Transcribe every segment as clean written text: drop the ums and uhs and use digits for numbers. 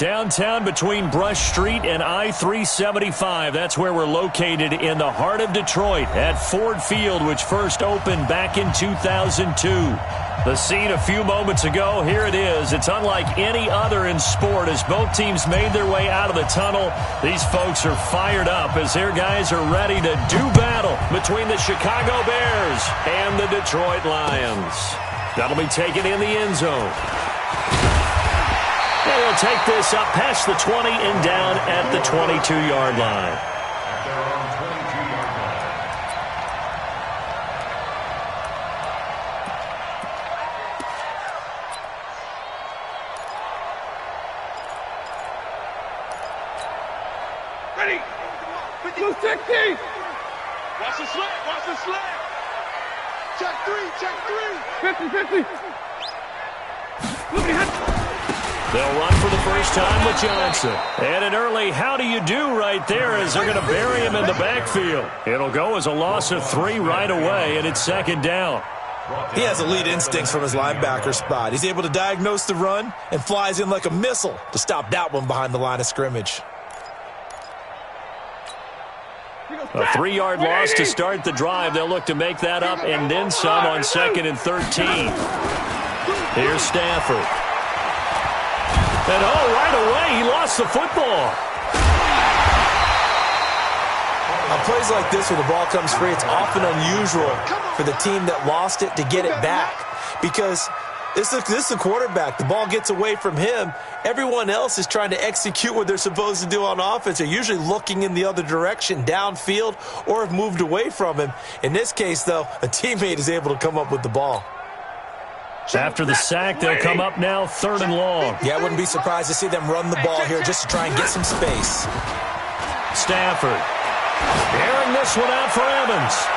Downtown between Brush Street and I-375. That's where we're located in the heart of Detroit at Ford Field, which first opened back in 2002. The scene a few moments ago, here it is. It's unlike any other in sport as both teams made their way out of the tunnel. These folks are fired up as their guys are ready to do battle between the Chicago Bears and the Detroit Lions. That'll be taken in the end zone. And he'll take this up past the 20 and down at the 22-yard line. Ready? 260. Watch the slant. Watch the slant. Check three. Check three. 50. They'll run for the first time with Johnson. And an early how do you do right there as they're going to bury him in the backfield. It'll go as a loss of 3 right away, and it's second down. He has elite instincts from his linebacker spot. He's able to diagnose the run and flies in like a missile to stop that one behind the line of scrimmage. A 3-yard loss to start the drive. They'll look to make that up and then some on 2nd and 13. Here's Stafford. And right away, he lost the football. On plays like this where the ball comes free, it's often unusual for the team that lost it to get it back. Because this is a quarterback. The ball gets away from him. Everyone else is trying to execute what they're supposed to do on offense. They're usually looking in the other direction, downfield, or have moved away from him. In this case, though, a teammate is able to come up with the ball. After the sack, they'll come up now 3rd and long. Yeah, I wouldn't be surprised to see them run the ball here just to try and get some space. Stafford airing this one out for Evans.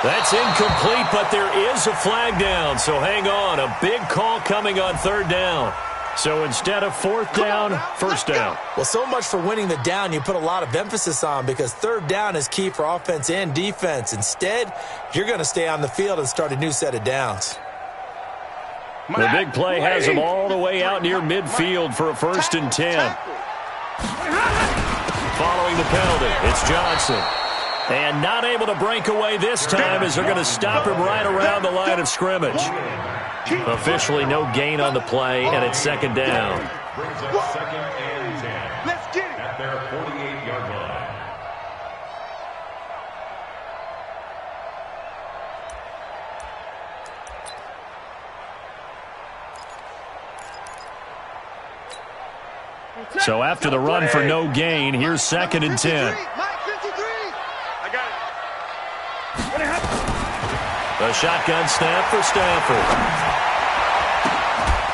That's incomplete, but there is a flag down, so hang on. A big call coming on 3rd down. So instead of 4th down, 1st down. Well, so much for winning the down you put a lot of emphasis on because 3rd down is key for offense and defense. Instead, you're going to stay on the field and start a new set of downs. The big play has him all the way out near midfield for a 1st and 10. Following the penalty, it's Johnson. And not able to break away this time as they're going to stop him right around the line of scrimmage. Officially no gain on the play, and it's 2nd down. Brings up 2nd and 10. Let's get it. At their 48-yard line. So after the run for no gain, here's 2nd and 10. I got it. A shotgun snap for Stafford.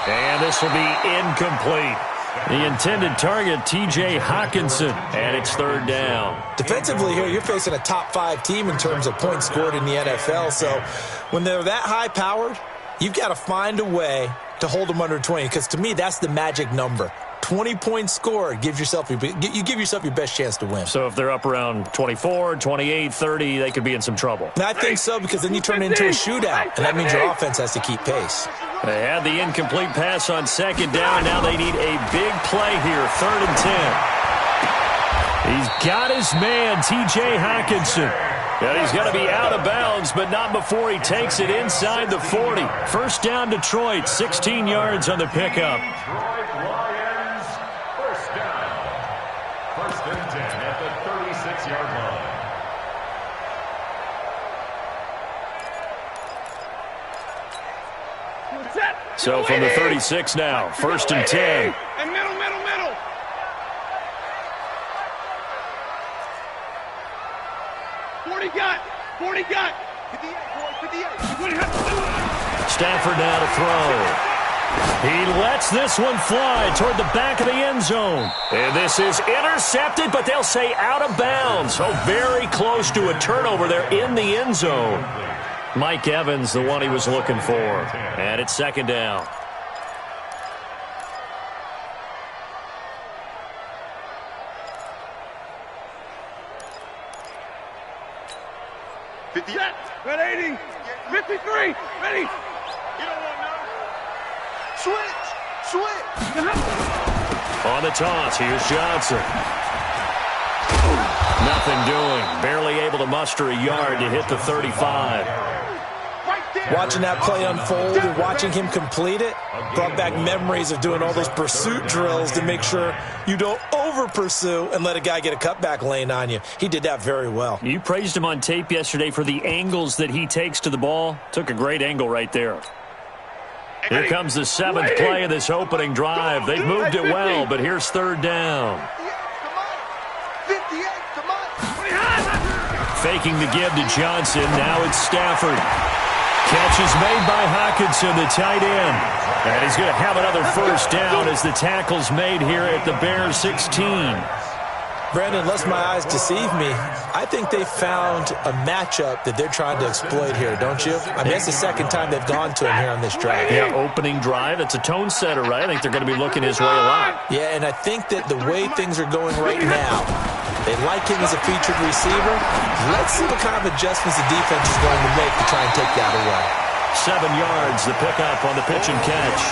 And this will be incomplete. The intended target, T.J. Hockenson, and it's 3rd down. Defensively here, you're facing a top 5 team in terms of points scored in the NFL. So when they're that high-powered, you've got to find a way to hold them under 20 because to me, that's the magic number. 20 points scored, you give yourself your best chance to win. So if they're up around 24, 28, 30, they could be in some trouble. And I think so because then you turn it into a shootout, and that means your offense has to keep pace. They had the incomplete pass on 2nd down. Now they need a big play here, 3rd and 10. He's got his man, T.J. Hockenson. And he's got to be out of bounds, but not before he takes it inside the 40. 1st down, Detroit, 16 yards on the pickup. So from the 36 now, 1st and 10. And middle. 40 got. 58. Stafford now to throw. He lets this one fly toward the back of the end zone. And this is intercepted, but they'll say out of bounds. So very close to a turnover there in the end zone. Mike Evans, the one he was looking for. And it's 2nd down. Set. 180. 53. Ready. You don't want no. Switch. On the toss, here's Johnson. Nothing doing. Barely able to muster a yard to hit the 35. Watching that play unfold and watching him complete it brought back memories of doing all those pursuit drills to make sure you don't over-pursue and let a guy get a cutback lane on you. He did that very well. You praised him on tape yesterday for the angles that he takes to the ball. Took a great angle right there. Here comes the 7th play of this opening drive. They've moved it well, but here's 3rd down. Faking the give to Johnson. Now it's Stafford. Catch is made by Hockenson, the tight end. And he's going to have another 1st down as the tackle's made here at the Bears 16. Brandon, lest my eyes deceive me, I think they found a matchup that they're trying to exploit here, don't you? I mean, it's the 2nd time they've gone to him here on this drive. Yeah, opening drive. It's a tone setter, right? I think they're going to be looking his way a lot. Yeah, and I think that the way things are going right now, they like him as a featured receiver. Let's see what kind of adjustments the defense is going to make to try and take that away. 7 yards, the pickup on the pitch and catch.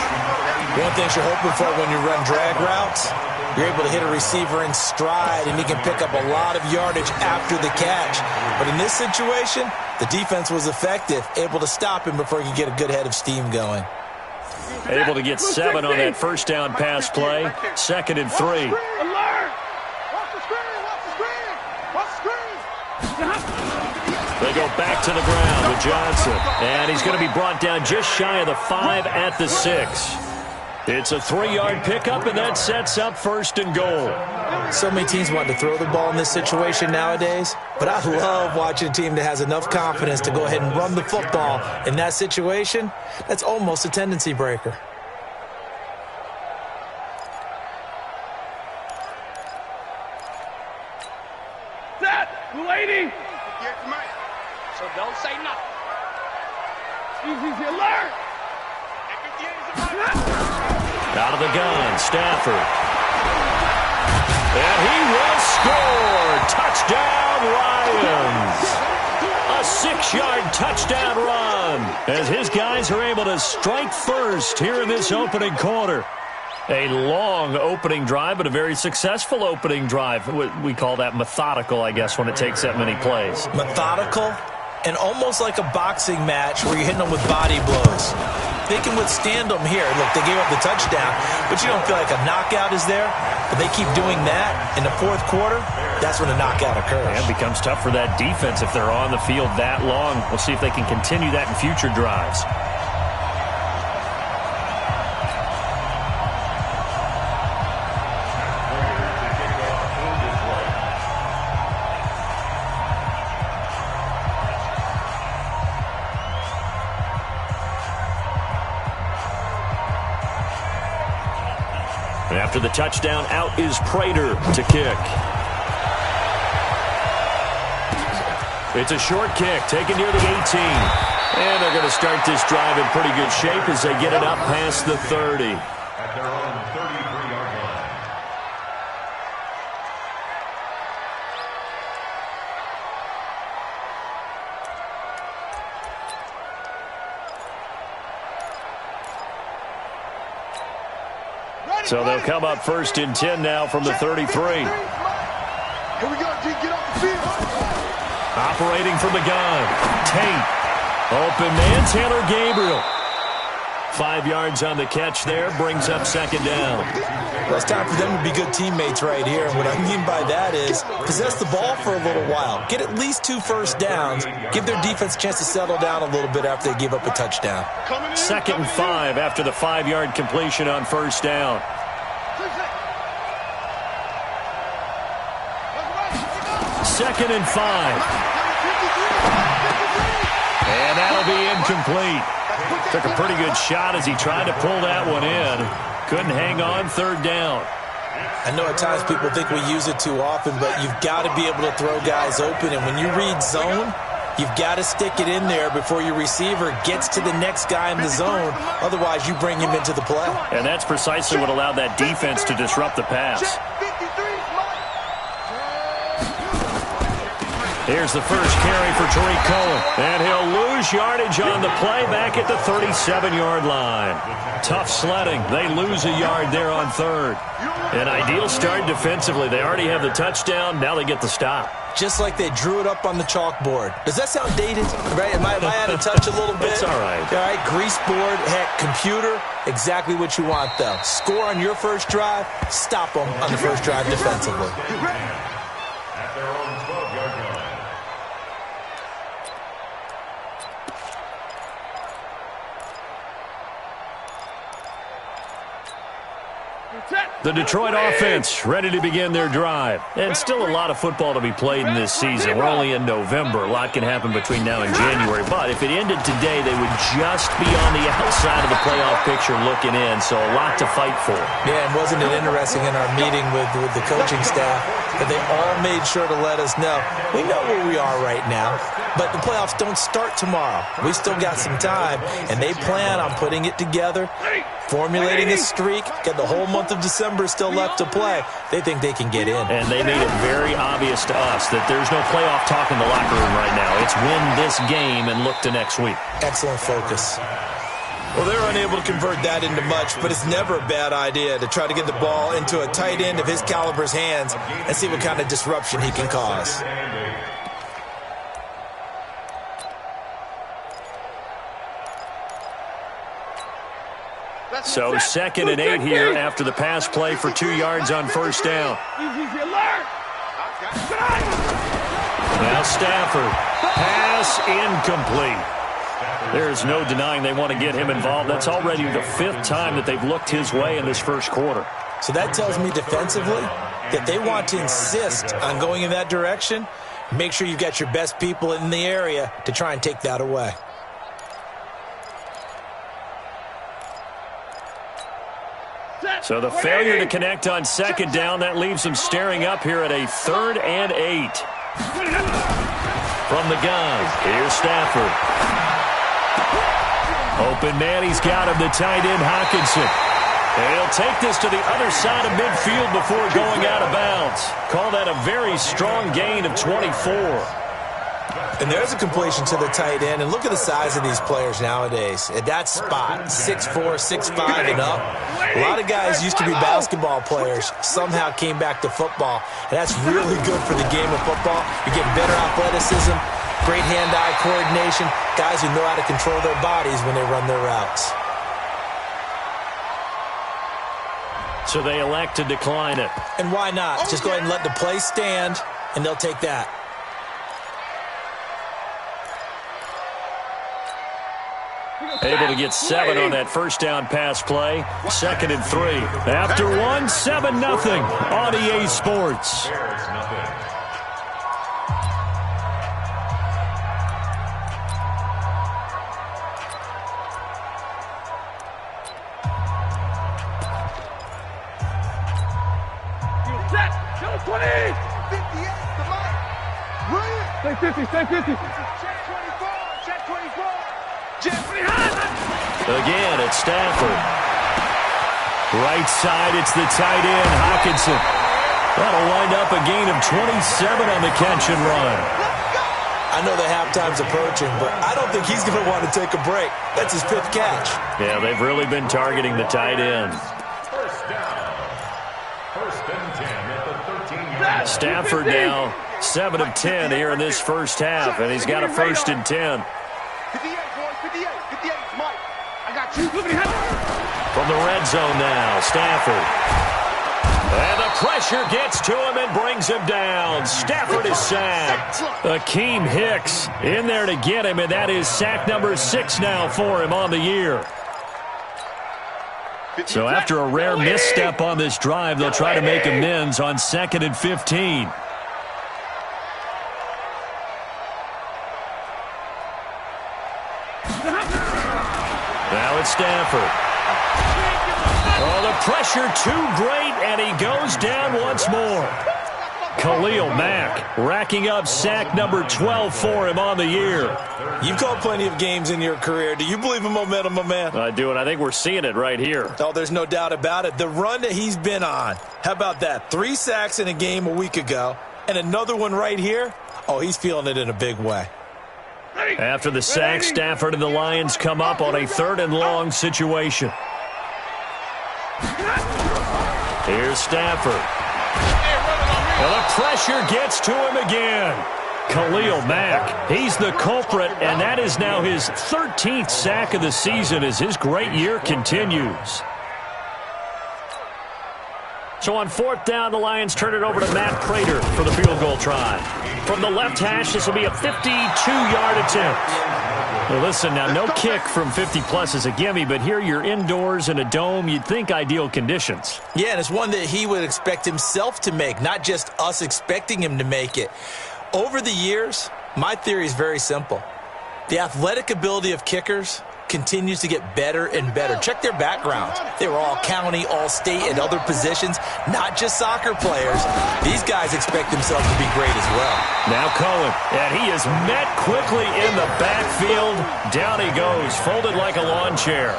One thing you're hoping for when you run drag routes, you're able to hit a receiver in stride, and he can pick up a lot of yardage after the catch. But in this situation, the defense was effective, able to stop him before he could get a good head of steam going. Able to get 7 on that 1st down pass play. 2nd and 3. They go back to the ground with Johnson. And he's going to be brought down just shy of the 5 at the 6. It's a 3-yard pickup, and that sets up 1st and goal. So many teams want to throw the ball in this situation nowadays, but I love watching a team that has enough confidence to go ahead and run the football. In that situation, that's almost a tendency breaker. Lady! So don't say nothing. Easy alert! Out of the gun, Stafford. And he will score! Touchdown, Lions! A 6-yard touchdown run as his guys are able to strike first here in this opening quarter. A long opening drive, but a very successful opening drive. We call that methodical, I guess, when it takes that many plays. Methodical and almost like a boxing match where you're hitting them with body blows. They can withstand them here. Look, they gave up the touchdown, but you don't feel like a knockout is there. But they keep doing that in the 4th quarter. That's when a knockout occurs. And it becomes tough for that defense if they're on the field that long. We'll see if they can continue that in future drives. After the touchdown, out is Prater to kick. It's a short kick, taken near the 18. And they're going to start this drive in pretty good shape as they get it up past the 30. At their own 33-yard line. So they'll come up 1st and 10 now from the 33. Here we go, G. Get off the field. Operating from the gun. Tate. Open man, Taylor Gabriel. 5 yards on the catch there. Brings up 2nd down. Well, it's time for them to be good teammates right here. And what I mean by that is possess the ball for a little while. Get at least 2 first downs. Give their defense a chance to settle down a little bit after they give up a touchdown. 2nd and 5 after the 5-yard completion on 1st down. 2nd and 5. And that'll be incomplete. Took a pretty good shot as he tried to pull that one in. Couldn't hang on 3rd down. I know at times people think we use it too often, but you've got to be able to throw guys open. And when you read zone, you've got to stick it in there before your receiver gets to the next guy in the zone. Otherwise, you bring him into the play. And that's precisely what allowed that defense to disrupt the pass. Here's the first carry for Tariq Cohen. And he'll lose yardage on the play back at the 37-yard line. Tough sledding. They lose a yard there on third. An ideal start defensively. They already have the touchdown. Now they get the stop. Just like they drew it up on the chalkboard. Does that sound dated? Right? Am I out of touch a little bit? It's all right. All right, grease board, heck, computer, exactly what you want, though. Score on your first drive, stop them on the first drive defensively. At their own 12-yard line. The Detroit offense ready to begin their drive. And still a lot of football to be played in this season. We're only in November. A lot can happen between now and January. But if it ended today, they would just be on the outside of the playoff picture looking in. So a lot to fight for. Yeah, and wasn't it interesting in our meeting with the coaching staff that they all made sure to let us know, we know where we are right now, but the playoffs don't start tomorrow. We still got some time, and they plan on putting it together, formulating a streak, get the whole month of December still left to play. They think they can get in. And they made it very obvious to us that there's no playoff talk in the locker room right now. It's win this game and look to next week. Excellent focus. Well, they're unable to convert that into much, but it's never a bad idea to try to get the ball into a tight end of his caliber's hands and see what kind of disruption he can cause. So 2nd and 8 here after the pass play for 2 yards on first down. Now Stafford. Pass incomplete. There's no denying they want to get him involved. That's already the 5th time that they've looked his way in this first quarter. So that tells me defensively that they want to insist on going in that direction. Make sure you've got your best people in the area to try and take that away. So the failure to connect on 2nd down, that leaves them staring up here at a 3rd and 8. From the gun, here's Stafford. Open man, he's got him, the tight end Hockenson. And he'll take this to the other side of midfield before going out of bounds. Call that a very strong gain of 24. And there's a completion to the tight end. And look at the size of these players nowadays. At that spot, 6'4", 6'5", and up. A lot of guys used to be basketball players, somehow came back to football. And that's really good for the game of football. You're getting better athleticism, great hand-eye coordination, guys who know how to control their bodies when they run their routes. So they elect to decline it. And why not? Just go ahead and let the play stand, and they'll take that. Able to get 7 on that first down pass play. 2nd and 3. After 1, 7-0 on EA Sports. Stay 50, stay 50. Again, it's Stafford. Right side, it's the tight end, Hockenson. That'll wind up a gain of 27 on the catch and run. I know the halftime's approaching, but I don't think he's going to want to take a break. That's his 5th catch. Yeah, they've really been targeting the tight end. First down. 1st and 10 at the 13-yard. Stafford now 7 of 10 here in this first half, and he's got a 1st and 10. 58, boys, 58, 58, Mike. I got you. From the red zone now, Stafford. And the pressure gets to him and brings him down. Stafford is sacked. Akeem Hicks in there to get him, and that is sack number 6 now for him on the year. So after a rare misstep on this drive, they'll try to make amends on 2nd and 15. Now it's Stafford. Oh, the pressure too great, and he goes down once more. Khalil Mack racking up sack number 12 for him on the year. You've called plenty of games in your career. Do you believe in momentum, my man? I do, and I think we're seeing it right here. Oh, there's no doubt about it. The run that he's been on. How about that? 3 sacks in a game a week ago, and another one right here. Oh, he's feeling it in a big way. After the sack, Stafford and the Lions come up on a 3rd and long situation. Here's Stafford. Well, the pressure gets to him again. Khalil Mack, he's the culprit, and that is now his 13th sack of the season as his great year continues. So on 4th down, the Lions turn it over to Matt Prater for the field goal try. From the left hash, this will be a 52-yard attempt. Well, listen, now no kick from 50-plus is a gimme, but here you're indoors in a dome. You'd think ideal conditions. Yeah, and it's one that he would expect himself to make, not just us expecting him to make it. Over the years, my theory is very simple. The athletic ability of kickers continues to get better and better. Check their backgrounds. They were all county, all state, and other positions, not just soccer players. These guys expect themselves to be great as well. Now Cohen, and he is met quickly in the backfield. Down he goes, folded like a lawn chair.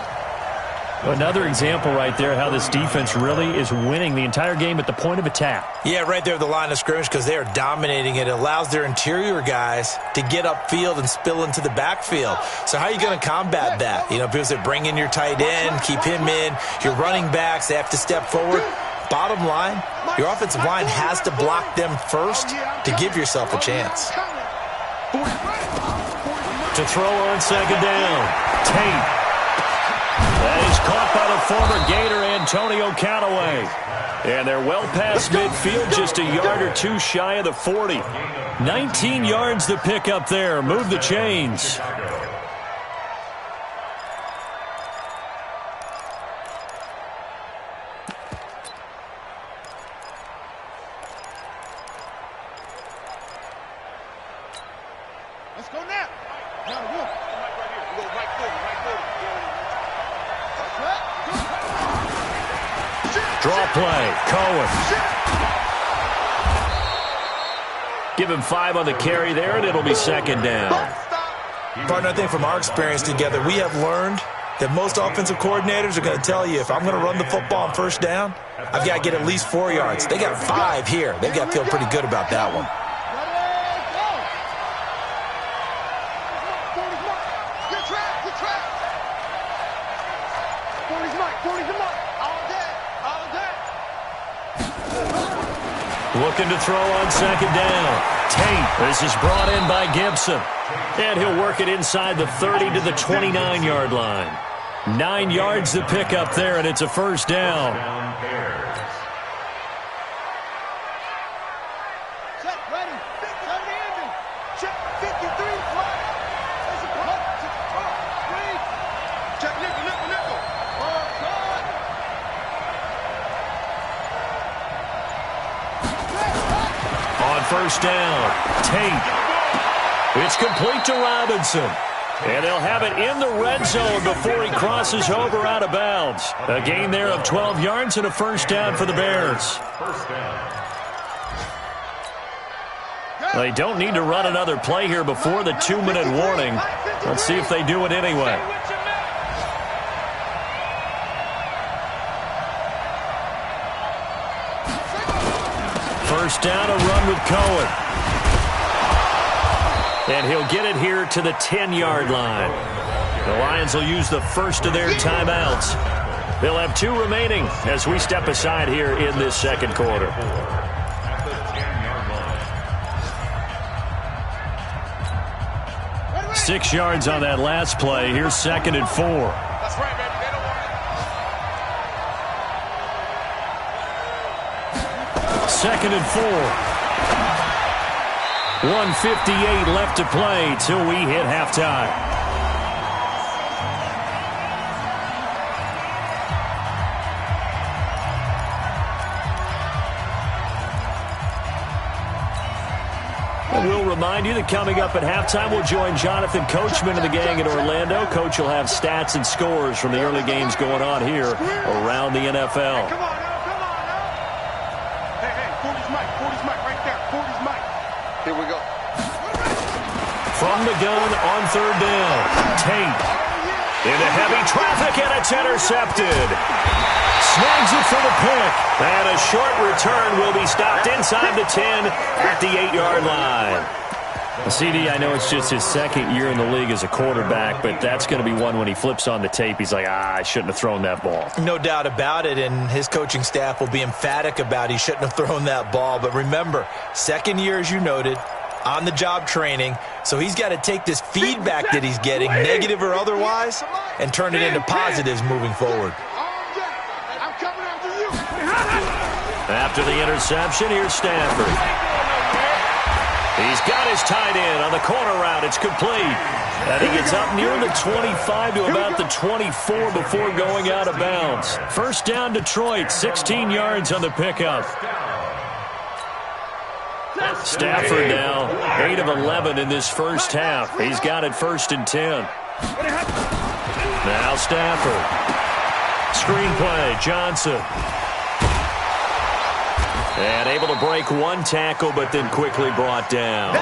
Another example right there how this defense really is winning the entire game at the point of attack. Yeah, right there at the line of scrimmage because they are dominating it. It allows their interior guys to get upfield and spill into the backfield. So how are you going to combat that? You know, because they bring in your tight end, keep him in. Your running backs, they have to step forward. Bottom line, your offensive line has to block them first to give yourself a chance. To throw on 2nd down, Tate. That is caught by the former Gator Antonio Callaway. And they're well past midfield, just a yard or two shy of the 40. 19 yards to pick up there. Move the chains. Let's go now. Draw play, Cohen. Give him 5 on the carry there, and it'll be 2nd down. Partner, I think from our experience together, we have learned that most offensive coordinators are going to tell you, if I'm going to run the football on 1st down, I've got to get at least 4 yards. They got 5 here. They've got to feel pretty good about that one. Looking to throw on 2nd down. Tate. This is brought in by Gibson. And he'll work it inside the 30 to the 29-yard line. 9 yards to pick up there, and it's a 1st down. Check, ready. Turn the engine. Check, 53. Check, nickel. On 1st down, Tate. It's complete to Robinson. And they'll have it in the red zone before he crosses over out of bounds. A gain there of 12 yards and a 1st down for the Bears. They don't need to run another play here before the 2-minute warning. Let's see if they do it anyway. First down, a run with Cohen. And he'll get it here to the 10-yard line. The Lions will use the first of their timeouts. They'll have 2 remaining as we step aside here in this 2nd quarter. Six yards on that last play. Here's 2nd and 4. That's right, baby. They don't want it. 2nd and 4. 1:58 left to play till we hit halftime. And we'll remind you that coming up at halftime, we'll join Jonathan Coachman and the gang in Orlando. Coach will have stats and scores from the early games going on here around the NFL. Come on now. Hey, 40's Mike right there. 40's Mike. Here we go. From the gun on 3rd down, Tate into heavy traffic, and it's intercepted. snags it for the pick. And a short return will be stopped inside the 10 at the 8-yard line. CD, I know it's just his second year in the league as a quarterback, but that's going to be one when he flips on the tape. He's like, I shouldn't have thrown that ball. No doubt about it, and his coaching staff will be emphatic about he shouldn't have thrown that ball. But remember, second year, as you noted, on-the-job training, so he's got to take this feedback that he's getting, negative or otherwise, and turn it into positives moving forward. After the interception, here's Stafford. He's got his tight end on the corner route. It's complete. And he gets up near the 25 to about the 24 before going out of bounds. First down, Detroit, 16 yards on the pickup. Stafford now, 8 of 11 in this first half. He's got it 1st and 10. Now Stafford. Screenplay, Johnson. And able to break one tackle, but then quickly brought down.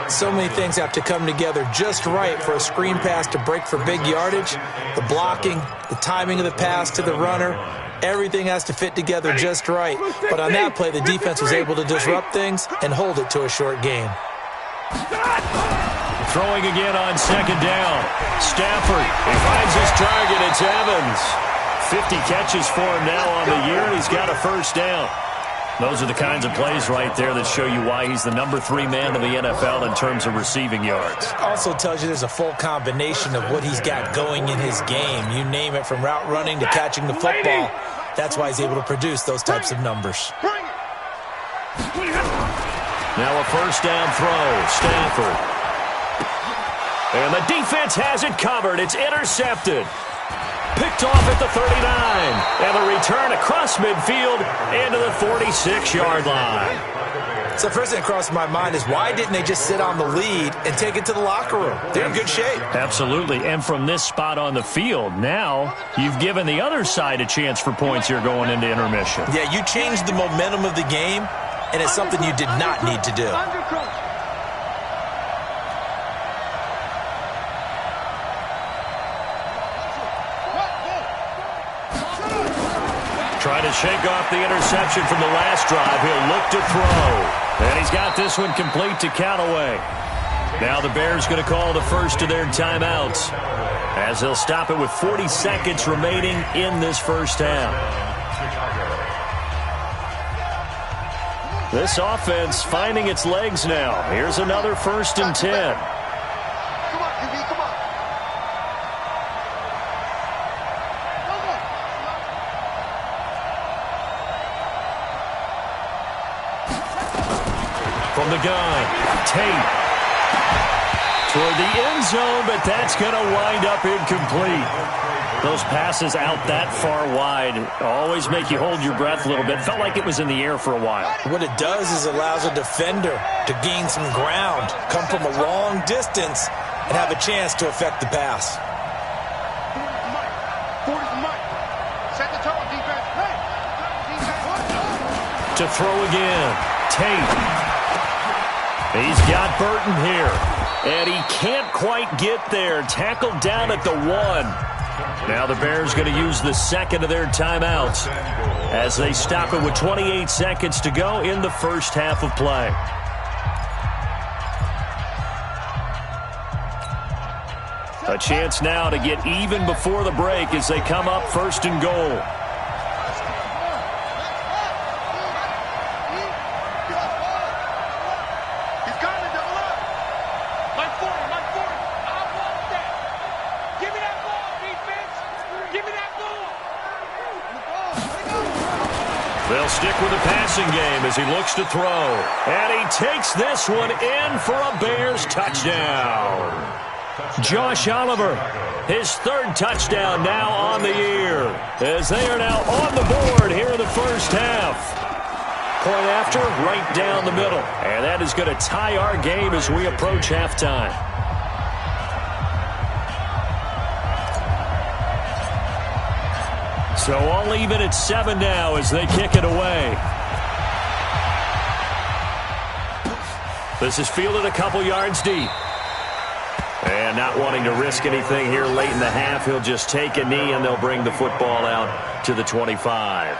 So many things have to come together just right for a screen pass to break for big yardage. The blocking, the timing of the pass to the runner, everything has to fit together just right. But on that play, the defense was able to disrupt things and hold it to a short game. Throwing again on second down. Stafford, he finds his target. It's Evans. 50 catches for him now on the year, and he's got a first down. Those are the kinds of plays right there that show you why he's the number 3 man in the NFL in terms of receiving yards. Also tells you there's a full combination of what he's got going in his game. You name it, from route running to catching the football. That's why he's able to produce those types of numbers. Now a first down throw. Stafford. And the defense has it covered. It's intercepted. Picked off at the 39. And the return across midfield into the 46-yard line. So first thing that crossed my mind is, why didn't they just sit on the lead and take it to the locker room? They're in good shape. Absolutely. And from this spot on the field, now you've given the other side a chance for points here going into intermission. Yeah, you changed the momentum of the game, and it's something you did not need to do. Trying to shake off the interception from the last drive. He'll look to throw. And he's got this one complete to Callaway. Now the Bears going to call the first of their timeouts, as they'll stop it with 40 seconds remaining in this first half. This offense finding its legs now. Here's another 1st and 10. From the gun, Tate toward the end zone, but that's going to wind up incomplete. Those passes out that far wide always make you hold your breath a little bit. Felt like it was in the air for a while. What it does is allows a defender to gain some ground, come from a long distance, and have a chance to affect the pass. To throw again, Tate. He's got Burton here, and he can't quite get there. Tackled down at the 1. Now the Bears going to use the second of their timeouts as they stop it with 28 seconds to go in the first half of play. A chance now to get even before the break as they come up 1st and goal. They'll stick with the passing game as he looks to throw. And he takes this one in for a Bears touchdown. Josh Oliver, his 3rd touchdown now on the year, as they are now on the board here in the first half. Point after, right down the middle. And that is going to tie our game as we approach halftime. So all even at 7 now as they kick it away. This is fielded a couple yards deep. And Yeah, not wanting to risk anything here late in the half. He'll just take a knee, and they'll bring the football out to the 25.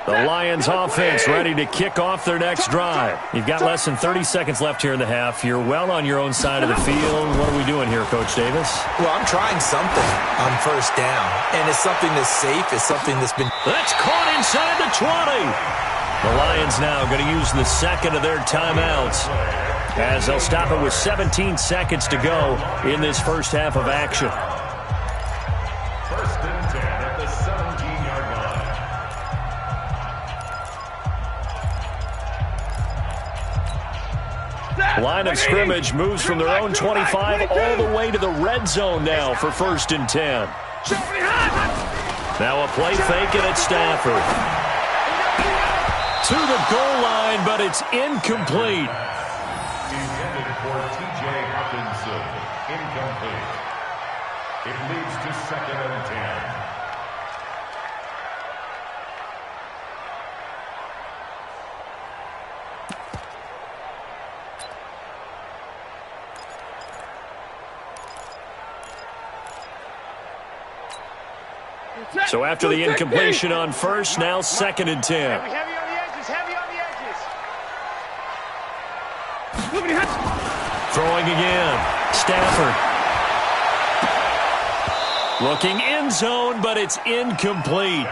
The Lions offense ready to kick off their next drive. You've got less than 30 seconds left here in the half. You're well on your own side of the field. What are we doing here, Coach Davis? Well, I'm trying something on first down, and it's something that's safe. It's something that's been... That's caught inside the 20. The Lions now going to use the second of their timeouts as they'll stop it with 17 seconds to go in this first half of action. First and 10 at the 17-yard line. Line of scrimmage moves from their own 25 all the way to the red zone now for first and 10. Now a play fake, and it's Stafford. To the goal line, but it's incomplete. Intended for T.J. Hawkinson. Incomplete. It leads to second and 10. So after the incompletion on first, now second and 10. Heavy on the edges, heavy on the edges. Throwing again. Stafford. Looking end zone, but it's incomplete.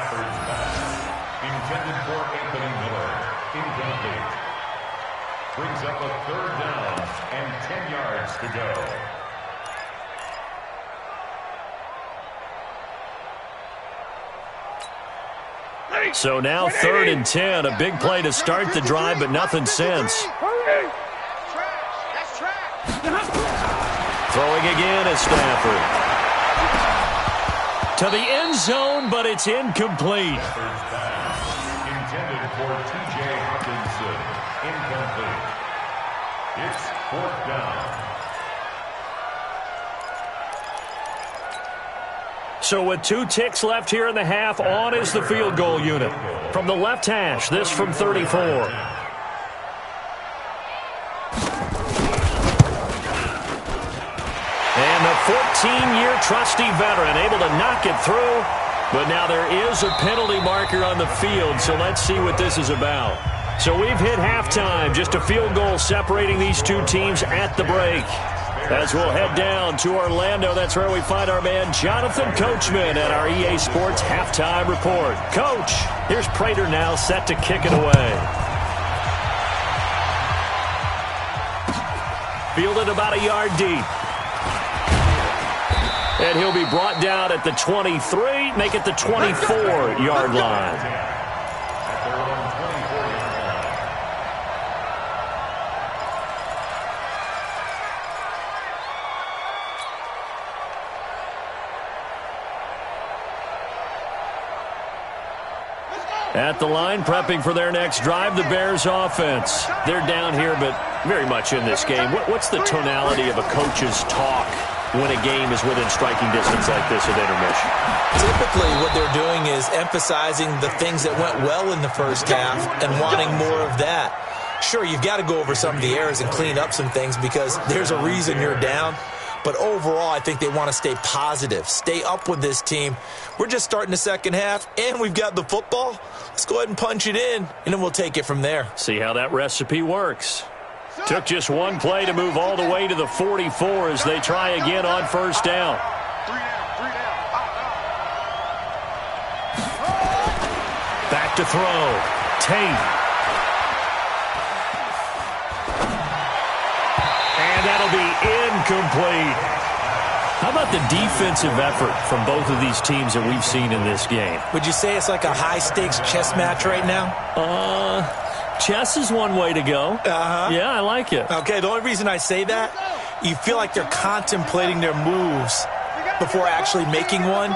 Intended for Anthony Miller. Incomplete. Brings up a third down and 10 yards to go. So now third and 10. A big play to start the drive, but nothing since. That's trash. Throwing again is Stafford. To the end zone, but it's incomplete. Intended for T.J. Hawkinson. Incomplete. It's fourth down. So with 2 ticks left here in the half, on is the field goal unit. From the left hash, this from 34. And the 14-year trusty veteran able to knock it through. But now there is a penalty marker on the field, so let's see what this is about. So we've hit halftime, just a field goal separating these two teams at the break. As we'll head down to Orlando, that's where we find our man Jonathan Coachman at our EA Sports Halftime Report. Coach, here's Prater now set to kick it away. Fielded about a yard deep. And he'll be brought down at the 23, make it the 24-yard line. At the line, prepping for their next drive, the Bears offense. They're down here, but very much in this game. What's the tonality of a coach's talk when a game is within striking distance like this at intermission? Typically, what they're doing is emphasizing the things that went well in the first half and wanting more of that. Sure, you've got to go over some of the errors and clean up some things because there's a reason you're down. But overall, I think they want to stay positive, stay up with this team. We're just starting the second half, and we've got the football. Let's go ahead and punch it in, and then we'll take it from there. See how that recipe works. Took just one play to move all the way to the 44 as they try again on first down. Back to throw. Tate. And that'll be incomplete. How about the defensive effort from both of these teams that we've seen in this game? Would you say it's like a high-stakes chess match right now? Chess is one way to go. Yeah, I like it. Okay, the only reason I say that, you feel like they're contemplating their moves before actually making one,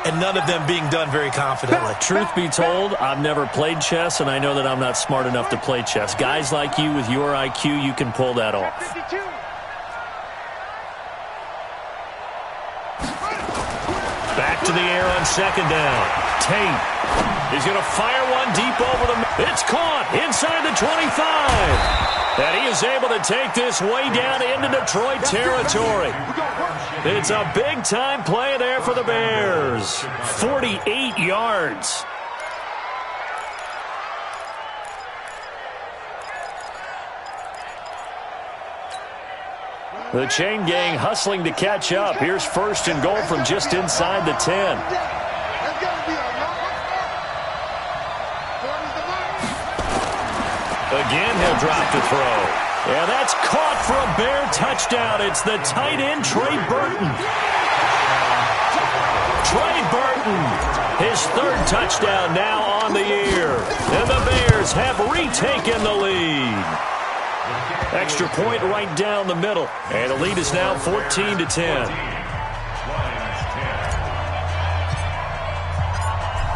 and none of them being done very confidently. Truth be told, I've never played chess, and I know that I'm not smart enough to play chess. Guys like you with your IQ, you can pull that off. back to the air on second down. Tate. He's going to fire one deep over the... It's caught inside the 25. And he is able to take this way down into Detroit territory. It's a big-time play there for the Bears. 48 yards. The chain gang hustling to catch up. Here's first and goal from just inside the 10. Again, he'll drop to throw. And that's caught for a Bear touchdown. It's the tight end, Trey Burton. Trey Burton, his third touchdown now on the year. And the Bears have retaken the lead. Extra point right down the middle. And the lead is now 14-10.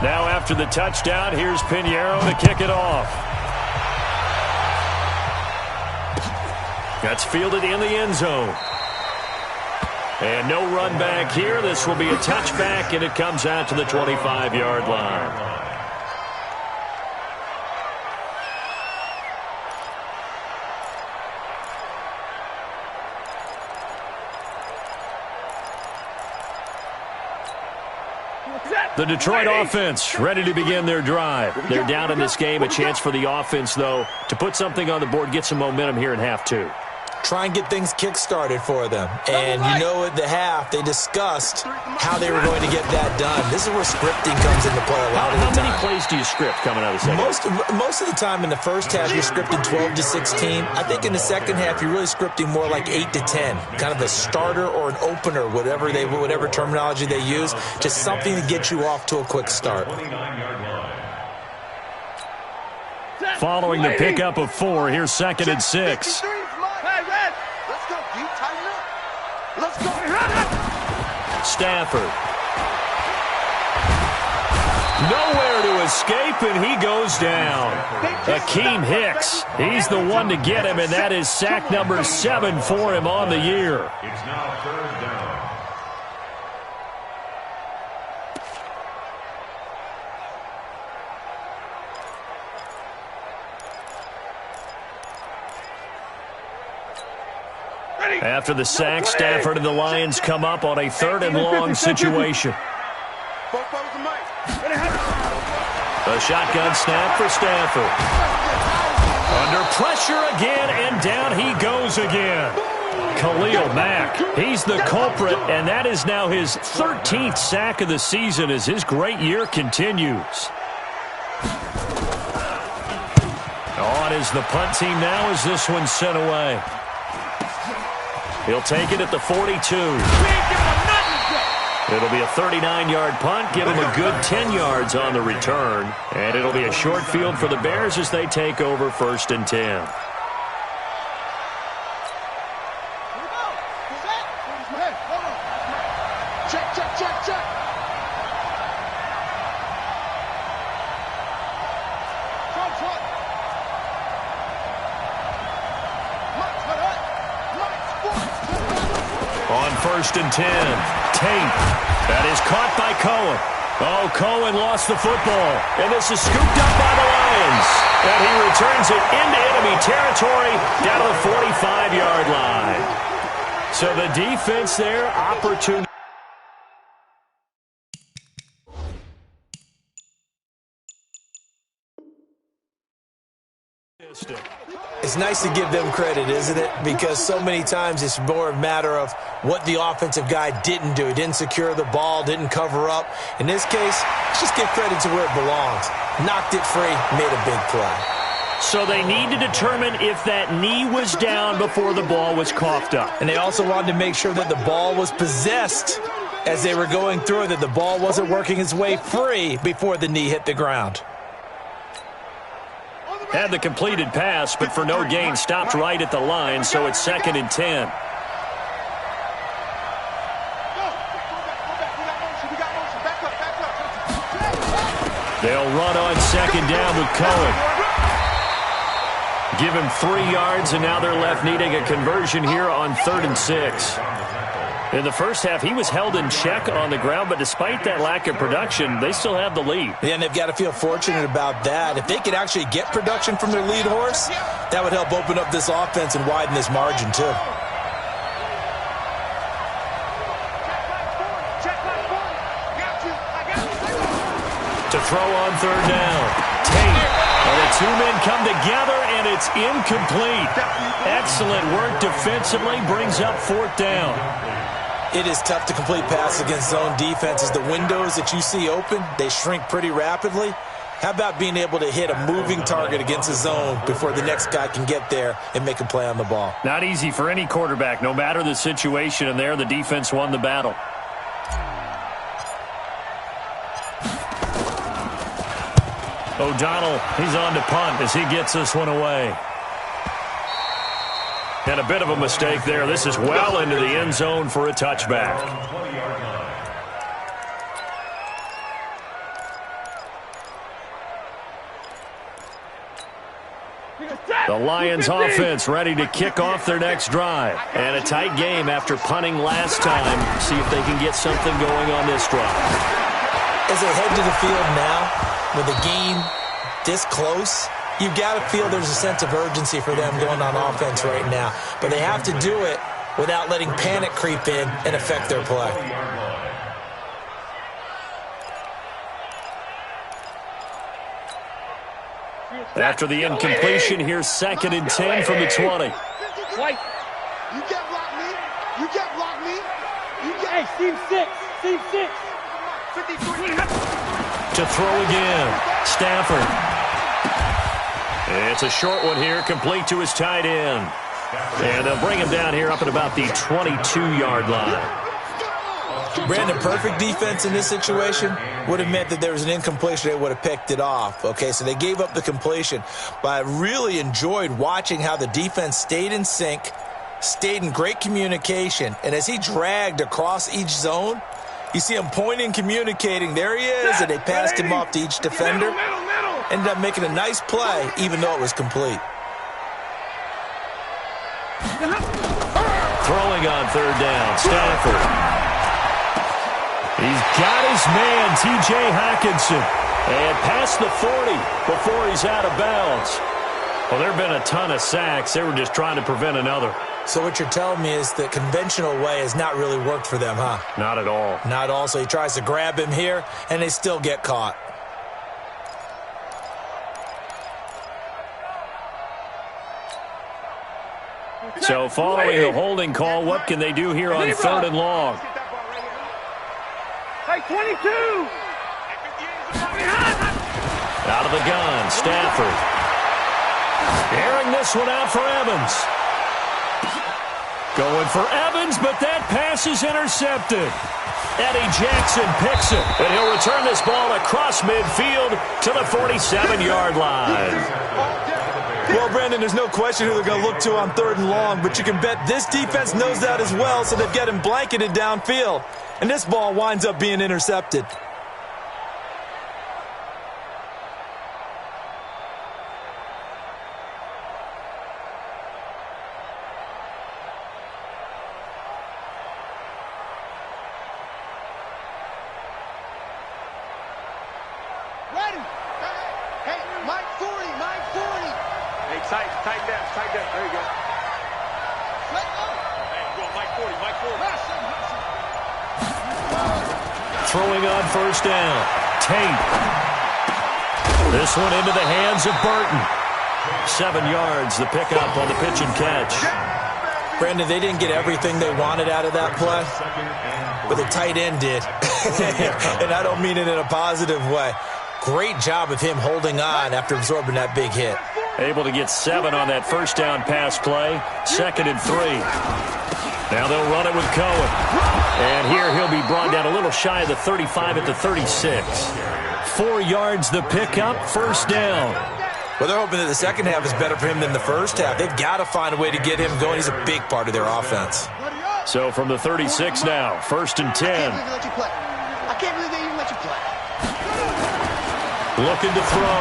Now after the touchdown, here's Pinheiro to kick it off. That's fielded in the end zone. And no run back here. This will be a touchback, and it comes out to the 25-yard line. The Detroit offense ready to begin their drive. They're down in this game. A chance for the offense, though, to put something on the board, get some momentum here in half two. Try and get things kick-started for them. And you know at the half, they discussed how they were going to get that done. This is where scripting comes into play a lot of the time. How many plays do you script coming out of the second half? Most of the time in the first half, you're scripting 12 to 16. I think in the second half, you're really scripting more like 8 to 10. Kind of a starter or an opener, whatever terminology they use. Just something to get you off to a quick start. Following the pickup of 4, here's second and 6. Stafford. Nowhere to escape, and he goes down. Akeem Hicks. He's the one to get him, and that is sack number 7 for him on the year. It's now third down. After the sack, Stafford and the Lions come up on a 3rd and long situation. A shotgun snap for Stafford. Under pressure again, and down he goes again. Khalil Mack, he's the culprit, and that is now his 13th sack of the season as his great year continues. On is the punt team now as this one's sent away. He'll take it at the 42. It'll be a 39-yard punt, give him a good 10 yards on the return. And it'll be a short field for the Bears as they take over 1st and 10. On 1st and 10, Tate. That is caught by Cohen. Oh, Cohen lost the football. And this is scooped up by the Lions. And he returns it into enemy territory down to the 45-yard line. So the defense there, opportunity. It's nice to give them credit, isn't it? Because so many times it's more a matter of what the offensive guy didn't do. He didn't secure the ball, didn't cover up. In this case, let's just give credit to where it belongs. Knocked it free, made a big play. So they need to determine if that knee was down before the ball was coughed up. And they also wanted to make sure that the ball was possessed as they were going through it, that the ball wasn't working its way free before the knee hit the ground. Had the completed pass, but for no gain, stopped right at the line, so it's 2nd and 10. They'll run on 2nd down with Cohen. Give him 3 yards, and now they're left needing a conversion here on 3rd and 6. In the first half, he was held in check on the ground, but despite that lack of production, they still have the lead. Yeah, and they've got to feel fortunate about that. If they could actually get production from their lead horse, that would help open up this offense and widen this margin, too. To throw on third down. Tate. And the two men come together, and it's incomplete. Excellent work defensively, brings up fourth down. It is tough to complete passes against zone defenses. The windows that you see open, they shrink pretty rapidly. How about being able to hit a moving target against a zone before the next guy can get there and make a play on the ball? Not easy for any quarterback, no matter the situation, and there the defense won the battle. O'Donnell, he's on to punt as he gets this one away. And a bit of a mistake there. This is well into the end zone for a touchback. The Lions offense ready to kick off their next drive. And a tight game after punting last time. See if they can get something going on this drive. As they head to the field now, with a game this close, you've got to feel there's a sense of urgency for them going on offense right now. But they have to do it without letting panic creep in and affect their play. After the incompletion, here's 2nd and 10 from the 20. You can't block me. You can't block me. You can't. Hey, Steve 6. Steve 6. 53. To throw again. Stafford. It's a short one here, complete to his tight end. And they'll bring him down here up at about the 22-yard line. Brandon, perfect defense in this situation would have meant that there was an incompletion. They would have picked it off. Okay, so they gave up the completion. But I really enjoyed watching how the defense stayed in sync, stayed in great communication. And as he dragged across each zone, you see him pointing, communicating. There he is, and they passed him off to each defender. Ended up making a nice play, even though it was complete. Throwing on third down, Stafford. He's got his man, T.J. Hockenson. And past the 40 before he's out of bounds. Well, there have been a ton of sacks. They were just trying to prevent another. So what you're telling me is the conventional way has not really worked for them, huh? Not at all. Not at all. So he tries to grab him here, and they still get caught. So following the holding call, what can they do here on 3rd and long? Hey, 22! Out of the gun, Stafford. Airing this one out for Evans. Going for Evans, but that pass is intercepted. Eddie Jackson picks it, and he'll return this ball across midfield to the 47-yard line. Well, Brandon, there's no question who they're going to look to on 3rd and long, but you can bet this defense knows that as well, so they've got him blanketed downfield. And this ball winds up being intercepted. Ready? Hey, Mike 40, Mike 40. Hey, tighten down. There you go. Let go. Hey, go Mike 40, Mike 40. Throwing on first down. Tate. This one into the hands of Burton. 7 yards, the pickup on the pitch and catch. Brandon, they didn't get everything they wanted out of that play, but the tight end did. And I don't mean it in a positive way. Great job of him holding on after absorbing that big hit. Able to get 7 on that first down pass play. 2nd and 3. Now they'll run it with Cohen. And here he'll be brought down a little shy of the 35 at the 36. 4 yards the pickup, first down. Well, they're hoping that the second half is better for him than the first half. They've got to find a way to get him going. He's a big part of their offense. So from the 36 now, 1st and 10. I can't believe they even let you play. Looking to throw.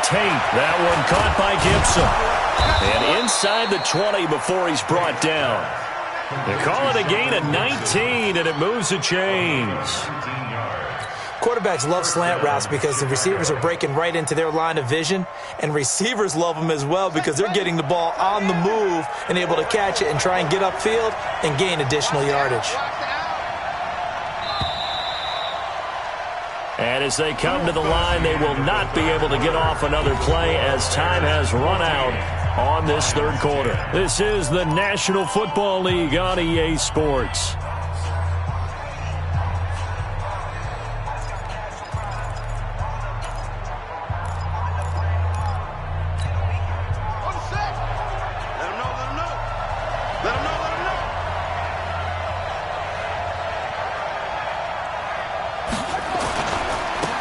Tate, that one caught by Gibson. And inside the 20 before he's brought down. They call it a gain of 19, and it moves the chains. Quarterbacks love slant routes because the receivers are breaking right into their line of vision, and receivers love them as well because they're getting the ball on the move and able to catch it and try and get upfield and gain additional yardage. And as they come to the line, they will not be able to get off another play as time has run out on this third quarter. This is the National Football League on EA Sports.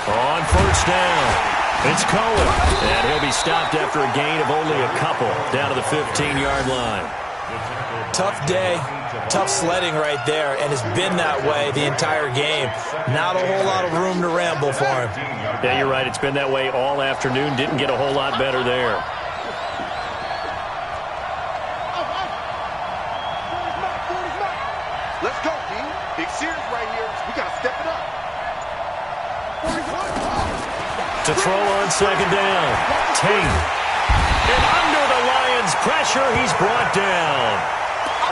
On first down, it's Cohen, and he'll be stopped after a gain of only a couple down to the 15-yard line. Tough day, tough sledding right there, and it's been that way the entire game. Not a whole lot of room to ramble for him. Yeah, you're right. It's been that way all afternoon. Didn't get a whole lot better there. Let's go, D. Big series right here. We got to step it up. To throw on second down, Tate. And under the Lions' pressure, he's brought down.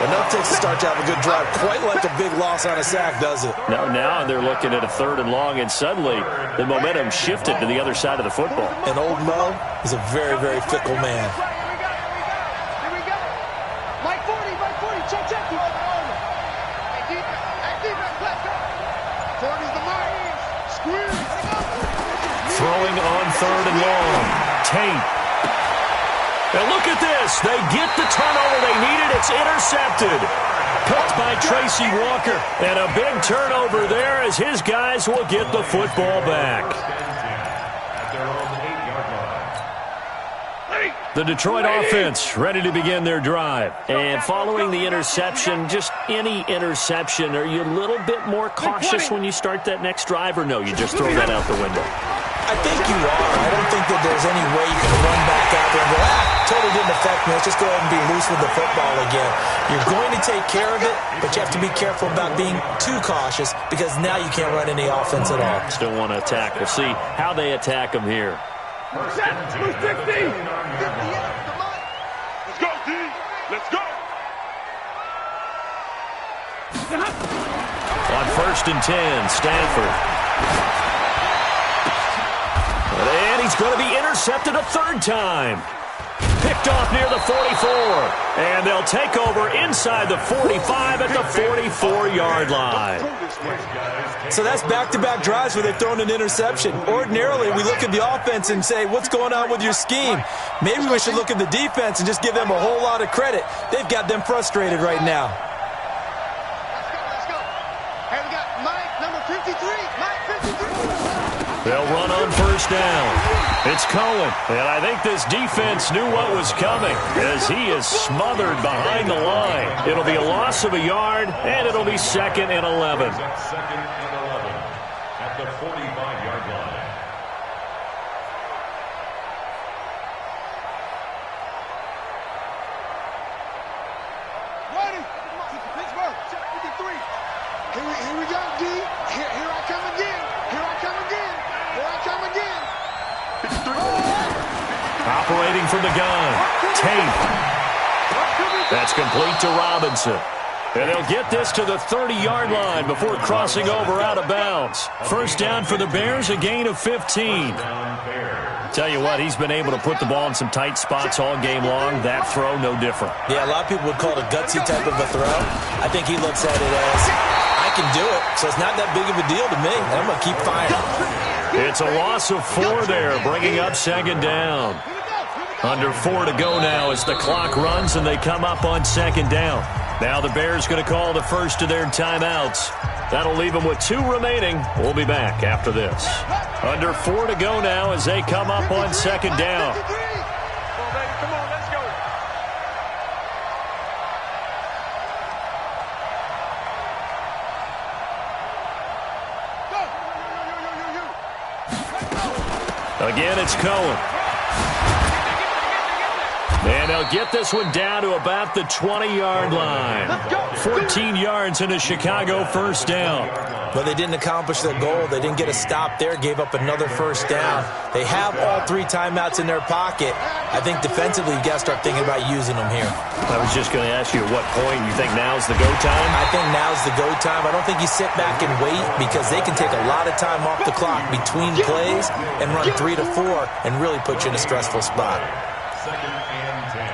Enough takes to start to have a good drive. Quite like a big loss on a sack, does it? No, now they're looking at a 3rd and long, and suddenly the momentum shifted to the other side of the football. And old Mo is a very, very fickle man. Here we go. Mike 40, check. Hey, defense, let's go. 40's the mark. Squeeze. Throwing on 3rd and long, Tate. And look at this. They get the turnover they needed. It's intercepted. Picked by Tracy Walker. And a big turnover there as his guys will get the football back. The Detroit offense ready to begin their drive. And following the interception, just any interception, are you a little bit more cautious when you start that next drive, or no, you just throw that out the window? I think you are. I don't think that there's any way you can run back out there and go, totally didn't affect me. Let's just go ahead and be loose with the football again. You're going to take care of it, but you have to be careful about being too cautious because now you can't run any offense at all. Still want to attack. We'll see how they attack them here. Let's go, D. Let's go. On 1st and 10, Stanford. And he's going to be intercepted a 3rd time. Picked off near the 44. And they'll take over inside the 45 at the 44-yard line. So that's back-to-back drives where they've thrown an interception. Ordinarily, we look at the offense and say, what's going on with your scheme? Maybe we should look at the defense and just give them a whole lot of credit. They've got them frustrated right now. Let's go. Hey, we got Mike, number 53. Mike, 53. They'll run on 1st down. It's Cohen, and I think this defense knew what was coming as he is smothered behind the line. It'll be a loss of a yard, and it'll be 2nd and 11. 2nd and 11 at the 45-yard line. Ready. Pittsburgh, 53. Here we go, D. Here I come again. Operating from the gun, Tate. That's complete to Robinson. And they'll get this to the 30-yard line before crossing over out of bounds. 1st down for the Bears, a gain of 15. Tell you what, he's been able to put the ball in some tight spots all game long. That throw, no different. Yeah, a lot of people would call it a gutsy type of a throw. I think he looks at it as, I can do it, so it's not that big of a deal to me. I'm going to keep firing. It's a loss of 4 there, bringing up 2nd down. Under 4 to go now as the clock runs and they come up on 2nd down. Now the Bears going to call the first of their timeouts. That'll leave them with 2 remaining. We'll be back after this. Under 4 to go now as they come up on 2nd down. Come on, let's go. Again, it's Cohen. And they'll get this one down to about the 20-yard line. 14 yards in a Chicago first down. But they didn't accomplish their goal. They didn't get a stop there, gave up another first down. They have all 3 timeouts in their pocket. I think defensively, you've got to start thinking about using them here. I was just going to ask you at what point you think now's the go time? I think now's the go time. I don't think you sit back and wait because they can take a lot of time off the clock between plays and run 3 to 4 and really put you in a stressful spot. 2nd and 10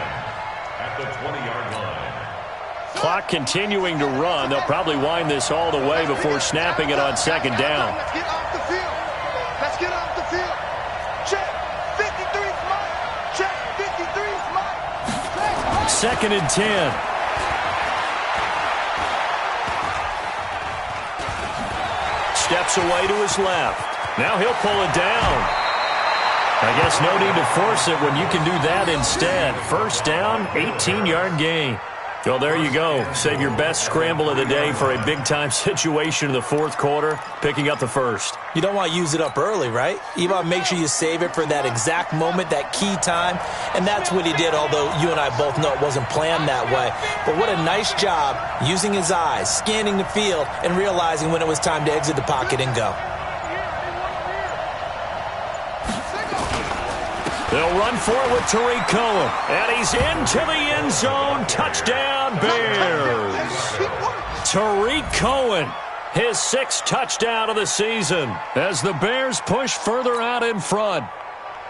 at the 20-yard line. Clock continuing to run. They'll probably wind this all the way before snapping it on 2nd down. Let's get off the field. Let's get off the field. Check. 53's mine. Check. 53's mine. 2nd and 10. Steps away to his left. Now he'll pull it down. I guess no need to force it when you can do that instead. First down, 18-yard gain. Well, there you go. Save your best scramble of the day for a big-time situation in the 4th quarter, picking up the first. You don't want to use it up early, right? You want to make sure you save it for that exact moment, that key time. And that's what he did, although you and I both know it wasn't planned that way. But what a nice job using his eyes, scanning the field, and realizing when it was time to exit the pocket and go. They'll run for it with Tariq Cohen. And he's into the end zone. Touchdown, Bears. Tariq Cohen, his 6th touchdown of the season as the Bears push further out in front.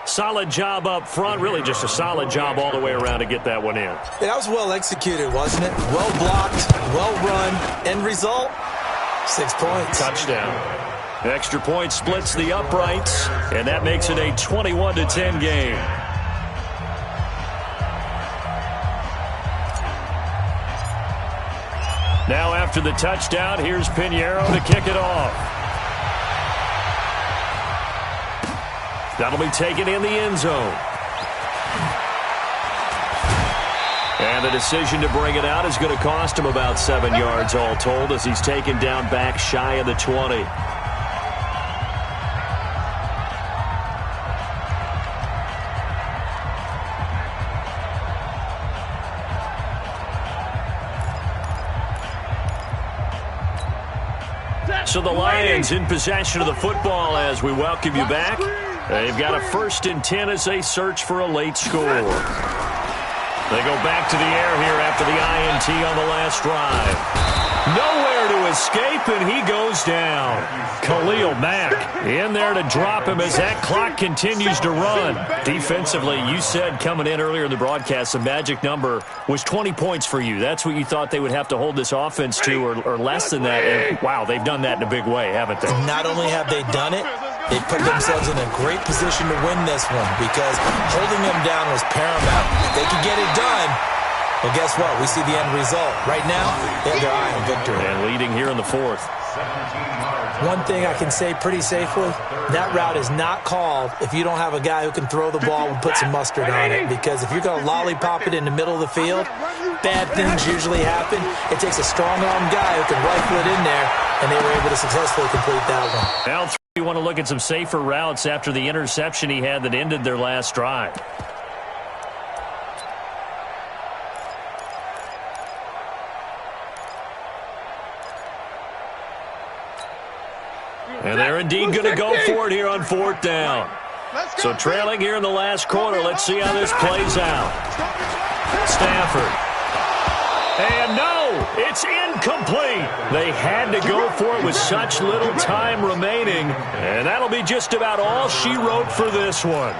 Solid job up front. Really just a solid job all the way around to get that one in. Yeah, that was well executed, wasn't it? Well blocked, well run. End result, 6 points. Touchdown. Extra point splits the uprights, and that makes it a 21-10 game. Now after the touchdown, here's Pinheiro to kick it off. That'll be taken in the end zone. And the decision to bring it out is going to cost him about 7 yards all told as he's taken down back shy of the 20. So the Lions in possession of the football as we welcome you back. They've got a 1st and 10 as they search for a late score. They go back to the air here after the INT on the last drive. Nowhere to escape, and he goes down. Khalil Mack in there to drop him as that clock continues to run. Defensively, you said coming in earlier in the broadcast, the magic number was 20 points for you. That's what you thought they would have to hold this offense to, or less than that. And, wow, they've done that in a big way, haven't they? Not only have they done it, they put themselves in a great position to win this one because holding them down was paramount. If they could get it done, well, guess what? We see the end result. Right now, they have their eye on victory. And leading here in the 4th. One thing I can say pretty safely, that route is not called if you don't have a guy who can throw the ball and put some mustard on it. Because if you're going to lollipop it in the middle of the field, bad things usually happen. It takes a strong-armed guy who can rifle it in there, and they were able to successfully complete that one. Now you want to look at some safer routes after the interception he had that ended their last drive. And they're indeed going to go for it here on 4th down. So trailing here in the last quarter. Let's see how this plays out. Stafford. And no, it's incomplete. They had to go for it with such little time remaining. And that'll be just about all she wrote for this one.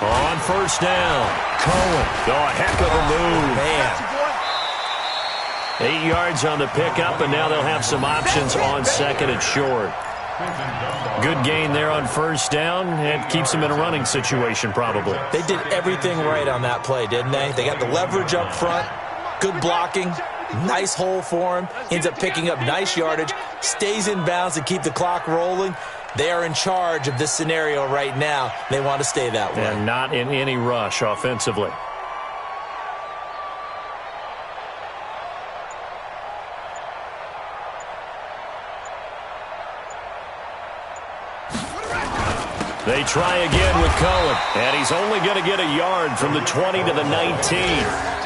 On 1st down, Cohen. Oh, a heck of a move. Man. 8 yards on the pickup, and now they'll have some options on 2nd and short. Good gain there on 1st down. It keeps them in a running situation, probably. They did everything right on that play, didn't they? They got the leverage up front, good blocking, nice hole for him, ends up picking up nice yardage, stays in bounds to keep the clock rolling. They are in charge of this scenario right now. They want to stay that way. And not in any rush offensively. They try again with Cohen, and he's only going to get a yard from the 20 to the 19.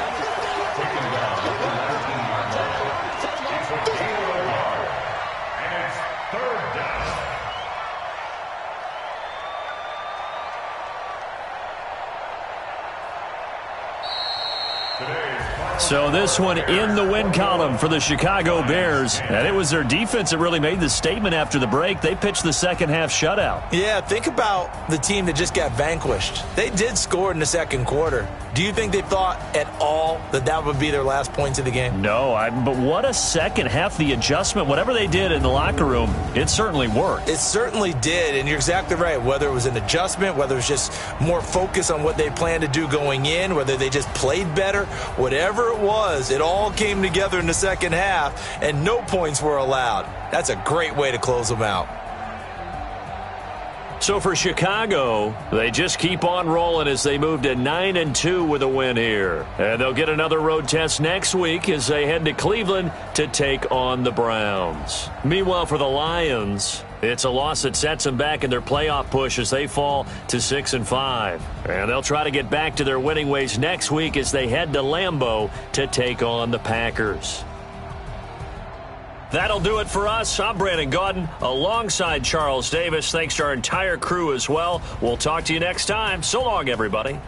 So this one in the win column for the Chicago Bears. And it was their defense that really made the statement after the break. They pitched the second half shutout. Yeah, think about the team that just got vanquished. They did score in the second quarter. Do you think they thought at all that that would be their last points of the game? No, but what a second half. The adjustment, whatever they did in the locker room, it certainly worked. It certainly did, and you're exactly right. Whether it was an adjustment, whether it was just more focus on what they planned to do going in, whether they just played better, whatever it was, it all came together in the second half, and no points were allowed. That's a great way to close them out. So for Chicago, they just keep on rolling as they move to 9-2 with a win here. And they'll get another road test next week as they head to Cleveland to take on the Browns. Meanwhile, for the Lions, it's a loss that sets them back in their playoff push as they fall to 6-5. And they'll try to get back to their winning ways next week as they head to Lambeau to take on the Packers. That'll do it for us. I'm Brandon Gaudin alongside Charles Davis. Thanks to our entire crew as well. We'll talk to you next time. So long, everybody.